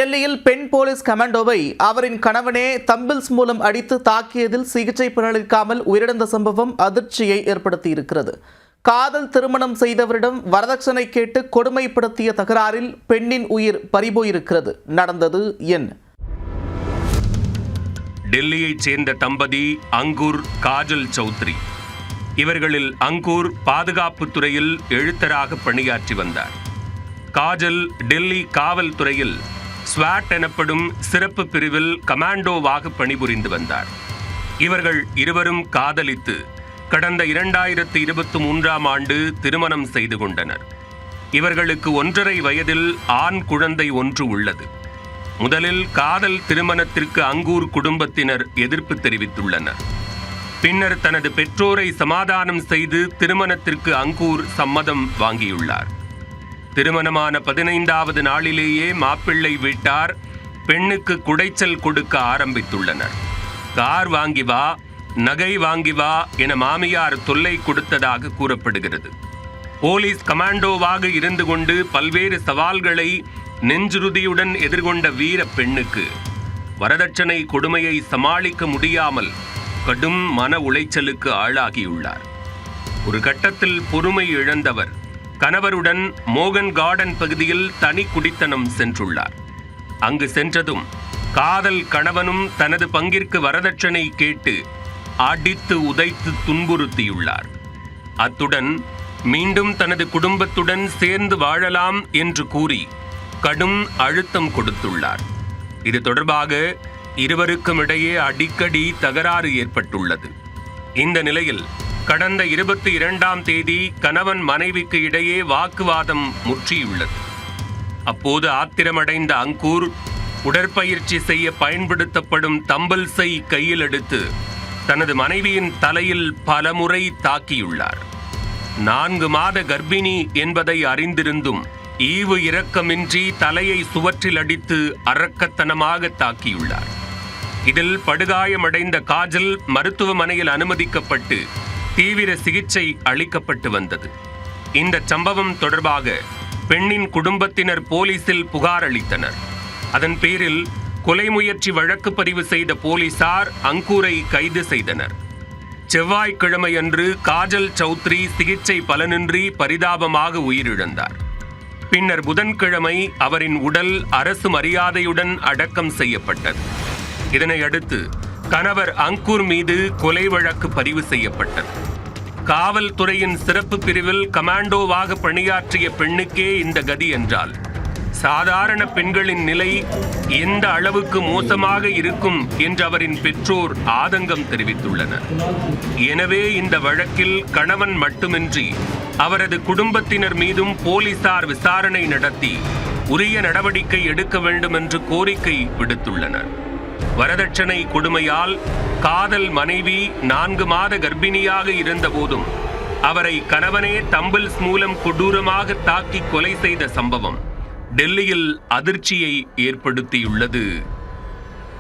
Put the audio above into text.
டெல்லியில் பெண் போலீஸ் கமாண்டோவை அவரின் கணவனே தம்பிள்ஸ் மூலம் அடித்து தாக்கியதில் சிகிச்சை பலனளிக்காமல் உயிரிழந்த சம்பவம் அதிர்ச்சியை ஏற்படுத்தியிருக்கிறது. காதல் திருமணம் செய்தவரிடம் வரதட்சணை கேட்டு கொடுமைப்படுத்திய தகராறில் பெண்ணின் உயிர் பறிபோயிருக்கிறது. நடந்தது என்ன? டெல்லியைச் சேர்ந்த தம்பதி அங்கூர், காஜல் சௌத்ரி. இவர்களில் அங்கூர் பாதுகாப்புத் துறையில் எழுத்தராக பணியாற்றி வந்தார். காஜல் டெல்லி காவல்துறையில் ஸ்வாட் எனப்படும் சிறப்பு பிரிவில் கமாண்டோவாக பணிபுரிந்து வந்தார். இவர்கள் இருவரும் காதலித்து கடந்த 2023ஆம் ஆண்டு திருமணம் செய்து கொண்டனர். இவர்களுக்கு 1.5 வயதில் ஆண் குழந்தை ஒன்று உள்ளது. முதலில் காதல் திருமணத்திற்கு அங்கூர் குடும்பத்தினர் எதிர்ப்பு தெரிவித்துள்ளனர். பின்னர் தனது பெற்றோரை சமாதானம் செய்து திருமணத்திற்கு அங்கூர் சம்மதம் வாங்கியுள்ளார். திருமணமான 15வது நாளிலேயே மாப்பிள்ளை வீட்டார் பெண்ணுக்கு குடைச்சல் கொடுக்க ஆரம்பித்துள்ளனர். கார் வாங்கி வா, நகை வாங்கி வா என மாமியார் தொல்லை கொடுத்ததாக கூறப்படுகிறது. போலீஸ் கமாண்டோவாக இருந்து கொண்டு பல்வேறு சவால்களை நெஞ்சுறுதியுடன் எதிர்கொண்ட வீர பெண்ணுக்கு வரதட்சணை கொடுமையை சமாளிக்க முடியாமல் கடும் மன உளைச்சலுக்கு ஆளாகியுள்ளார். ஒரு கட்டத்தில் பொறுமை இழந்தவர் கணவருடன் மோகன் கார்டன் பகுதியில் தனி குடித்தனம் சென்றுள்ளார். அங்கு சென்றதும் காதல் கணவனும் தனது பங்கிற்கு வரதட்சணை கேட்டு அடித்து உதைத்து துன்புறுத்தியுள்ளார். அத்துடன் மீண்டும் தனது குடும்பத்துடன் சேர்ந்து வாழலாம் என்று கூறி கடும் அழுத்தம் கொடுத்துள்ளார். இது தொடர்பாக இருவருக்கும் இடையே அடிக்கடி தகராறு ஏற்பட்டுள்ளது. இந்த நிலையில் கடந்த 22ஆம் தேதி கணவன் மனைவிக்கு இடையே வாக்குவாதம் முற்றியுள்ளது. அப்போது ஆத்திரமடைந்த அங்கூர் உடற்பயிற்சி செய்ய பயன்படுத்தப்படும் தம்பிள்ஸை கையில் எடுத்து தனது மனைவியின் தலையில் பலமுறை தாக்கியுள்ளார். 4 மாத கர்ப்பிணி என்பதை அறிந்திருந்தும் ஈவு இரக்கமின்றி தலையை சுவற்றில் அடித்து அரக்கத்தனமாக தாக்கியுள்ளார். இதில் படுகாயமடைந்த காஜல் மருத்துவமனையில் அனுமதிக்கப்பட்டு தீவிர சிகிச்சை அளிக்கப்பட்டு வந்தது. இந்த சம்பவம் தொடர்பாக பெண்ணின் குடும்பத்தினர் போலீசில் புகார் அளித்தனர். அதன் பேரில் கொலை முயற்சி வழக்கு பதிவு செய்த போலீசார் அங்கூரை கைது செய்தனர். செவ்வாய்க்கிழமையன்று காஜல் சௌத்ரி சிகிச்சை பலனின்றி பரிதாபமாக உயிரிழந்தார். பின்னர் புதன்கிழமை அவரின் உடல் அரசு மரியாதையுடன் அடக்கம் செய்யப்பட்டது. இதனையடுத்து கணவர் அங்கூர் மீது கொலை வழக்கு பதிவு செய்யப்பட்டது. காவல்துறையின் சிறப்பு பிரிவில் கமாண்டோவாக பணியாற்றிய பெண்ணுக்கே இந்த கதி என்றால் சாதாரண பெண்களின் நிலை எந்த அளவுக்கு மோசமாக இருக்கும் என்று அவரின் பெற்றோர் ஆதங்கம் தெரிவித்துள்ளனர். எனவே இந்த வழக்கில் கணவன் மட்டுமின்றி அவரது குடும்பத்தினர் மீதும் போலீசார் விசாரணை நடத்தி உரிய நடவடிக்கை எடுக்க வேண்டும் என்று கோரிக்கை விடுத்துள்ளனர். வரதட்சணை கொடுமையால் காதல் மனைவி 4 மாத கர்ப்பிணியாக இருந்த போதும் அவரை கணவனே தம்பிள்ஸ் மூலம் கொடூரமாக தாக்கி கொலை செய்த சம்பவம் டெல்லியில் அதிர்ச்சியை ஏற்படுத்தியுள்ளது.